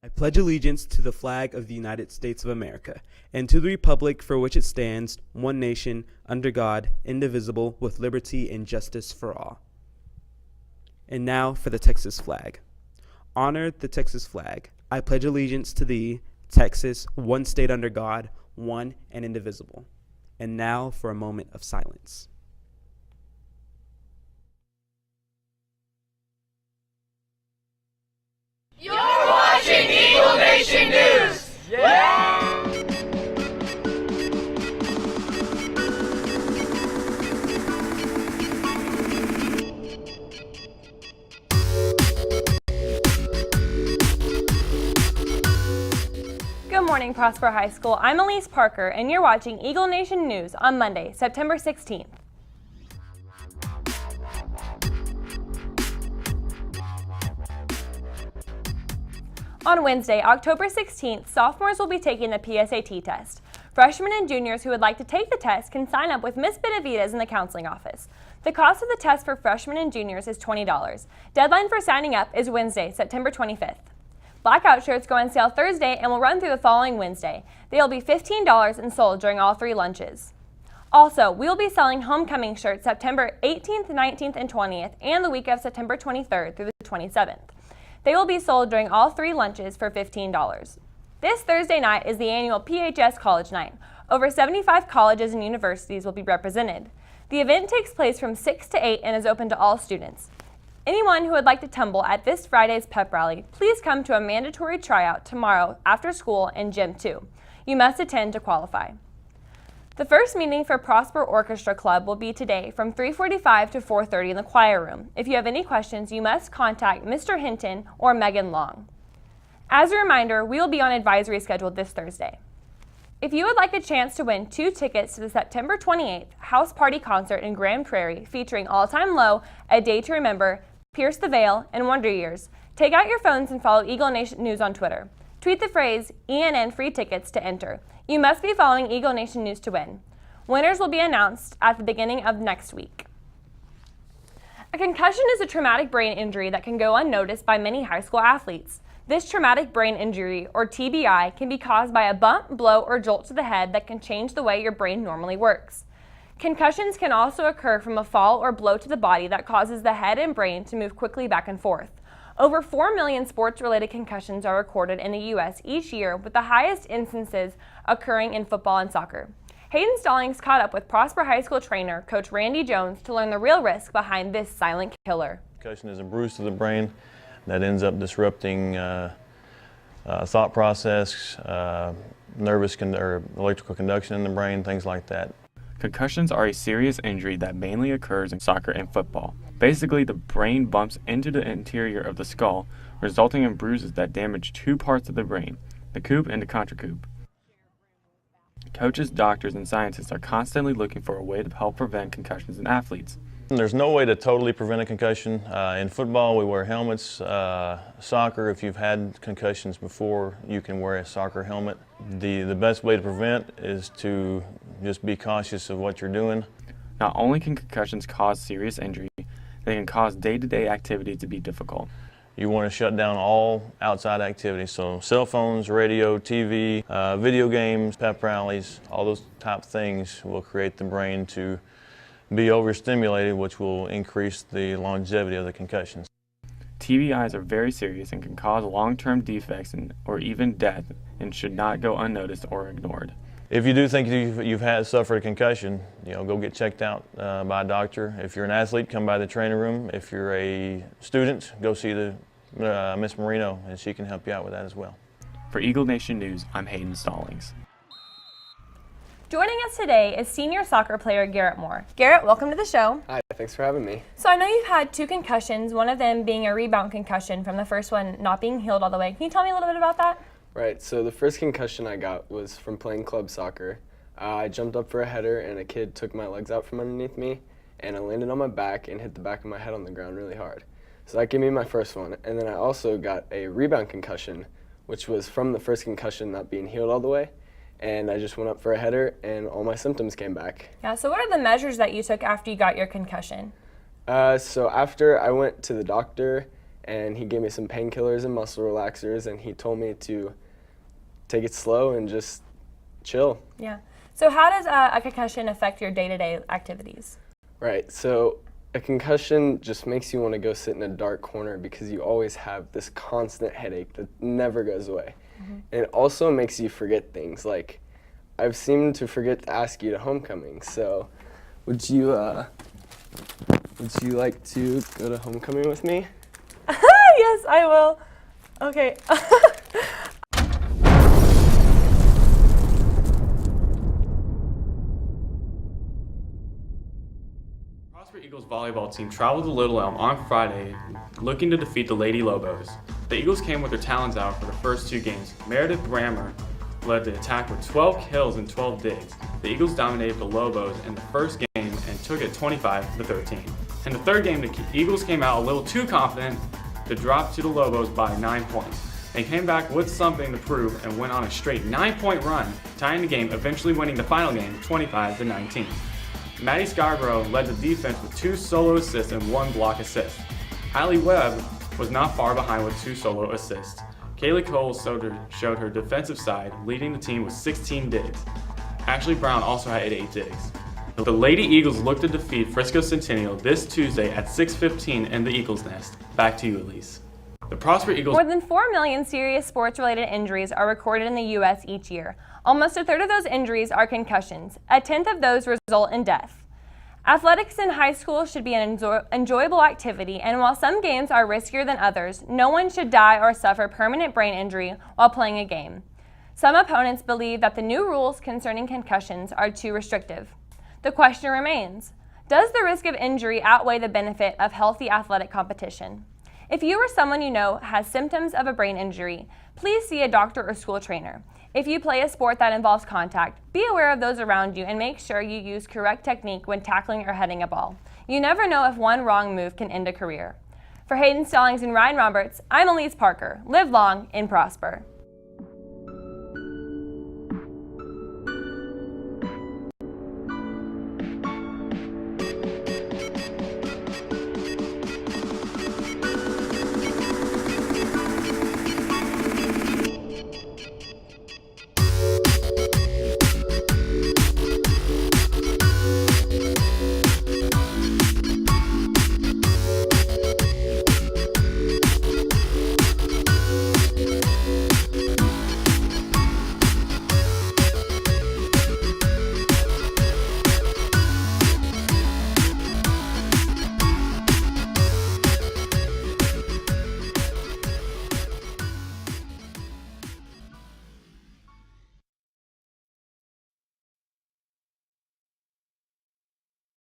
I pledge allegiance to the flag of the United States of America, and to the republic for which it stands, one nation, under God, indivisible, with liberty and justice for all. And now for the Texas flag. Honor the Texas flag. I pledge allegiance to thee, Texas, one state under God, one and indivisible. And now for a moment of silence. You're watching Eagle Nation News! Yeah! Good morning, Prosper High School. I'm Elise Parker, and you're watching Eagle Nation News on Monday, September 16th. On Wednesday, October 16th, sophomores will be taking the PSAT test. Freshmen and juniors who would like to take the test can sign up with Ms. Benavides in the counseling office. The cost of the test for freshmen and juniors is $20. Deadline for signing up is Wednesday, September 25th. Blackout shirts go on sale Thursday and will run through the following Wednesday. They will be $15 and sold during all three lunches. Also, we will be selling homecoming shirts September 18th, 19th, and 20th, and the week of September 23rd through the 27th. They will be sold during all three lunches for $15. This Thursday night is the annual PHS College Night. Over 75 colleges and universities will be represented. The event takes place from 6 to 8 and is open to all students. Anyone who would like to tumble at this Friday's pep rally, please come to a mandatory tryout tomorrow after school in Gym 2. You must attend to qualify. The first meeting for Prosper Orchestra Club will be today from 3:45 to 4:30 in the choir room. If you have any questions, you must contact Mr. Hinton or Megan Long. As a reminder, we will be on advisory schedule this Thursday. If you would like a chance to win 2 tickets to the September 28th House Party Concert in Grand Prairie featuring All Time Low, A Day to Remember, Pierce the Veil, and Wonder Years, take out your phones and follow Eagle Nation News on Twitter. Tweet the phrase ENN free tickets to enter. You must be following Eagle Nation News to win. Winners will be announced at the beginning of next week. A concussion is a traumatic brain injury that can go unnoticed by many high school athletes. This traumatic brain injury, or TBI, can be caused by a bump, blow, or jolt to the head that can change the way your brain normally works. Concussions can also occur from a fall or blow to the body that causes the head and brain to move quickly back and forth. Over 4 million sports-related concussions are recorded in the U.S. each year, with the highest instances occurring in football and soccer. Hayden Stallings caught up with Prosper High School trainer, Coach Randy Jones, to learn the real risk behind this silent killer. Concussion is a bruise to the brain that ends up disrupting thought process, nervous or electrical conduction in the brain, things like that. Concussions are a serious injury that mainly occurs in soccer and football. Basically, the brain bumps into the interior of the skull, resulting in bruises that damage 2 parts of the brain, the coop and the contracoop. Coaches, doctors, and scientists are constantly looking for a way to help prevent concussions in athletes. There's no way to totally prevent a concussion. In football, we wear helmets. Soccer, if you've had concussions before, you can wear a soccer helmet. The best way to prevent is to just be cautious of what you're doing. Not only can concussions cause serious injury, they can cause day-to-day activity to be difficult. You want to shut down all outside activities, so cell phones, radio, TV, video games, pep rallies, all those type of things will create the brain to be overstimulated, which will increase the longevity of the concussions. TBIs are very serious and can cause long-term defects or even death, and should not go unnoticed or ignored. If you do think you've suffered a concussion, go get checked out by a doctor. If you're an athlete, come by the training room. If you're a student, go see Miss Marino, and she can help you out with that as well. For Eagle Nation News, I'm Hayden Stallings. Joining us today is senior soccer player Garrett Moore. Garrett, welcome to the show. Hi, thanks for having me. So I know you've had 2 concussions, one of them being a rebound concussion from the first one not being healed all the way. Can you tell me a little bit about that? Right, so the first concussion I got was from playing club soccer. I jumped up for a header and a kid took my legs out from underneath me, and I landed on my back and hit the back of my head on the ground really hard. So that gave me my first one. And then I also got a rebound concussion, which was from the first concussion not being healed all the way. And I just went up for a header and all my symptoms came back. Yeah, so what are the measures that you took after you got your concussion? So after I went to the doctor and he gave me some painkillers and muscle relaxers, and he told me to take it slow and just chill. Yeah. So how does a concussion affect your day-to-day activities? Right, so a concussion just makes you want to go sit in a dark corner because you always have this constant headache that never goes away. And it also makes you forget things, like I've seemed to forget to ask you to homecoming, so would you like to go to homecoming with me? Yes, I will. Okay. Prosper Eagles volleyball team traveled to Little Elm on Friday looking to defeat the Lady Lobos. The Eagles came with their talents out for the first 2 games. Meredith Brammer led the attack with 12 kills and 12 digs. The Eagles dominated the Lobos in the first game and took it 25-13. In the third game, the Eagles came out a little too confident to drop to the Lobos by 9 points. They came back with something to prove and went on a straight 9-point run, tying the game, eventually winning the final game 25-19. Maddie Scarborough led the defense with 2 solo assists and 1 block assist. Allie Webb was not far behind with 2 solo assists. Kaylee Cole showed her defensive side, leading the team with 16 digs. Ashley Brown also had 8 digs. The Lady Eagles look to defeat Frisco Centennial this Tuesday at 6:15 in the Eagles Nest. Back to you, Elise. The Prosper Eagles. More than 4 million serious sports-related injuries are recorded in the U.S. each year. Almost a third of those injuries are concussions. A tenth of those result in death. Athletics in high school should be an enjoyable activity, and while some games are riskier than others, no one should die or suffer permanent brain injury while playing a game. Some opponents believe that the new rules concerning concussions are too restrictive. The question remains, does the risk of injury outweigh the benefit of healthy athletic competition? If you or someone you know has symptoms of a brain injury, please see a doctor or school trainer. If you play a sport that involves contact, be aware of those around you and make sure you use correct technique when tackling or heading a ball. You never know if one wrong move can end a career. For Hayden Stallings and Ryan Roberts, I'm Elise Parker. Live long and prosper.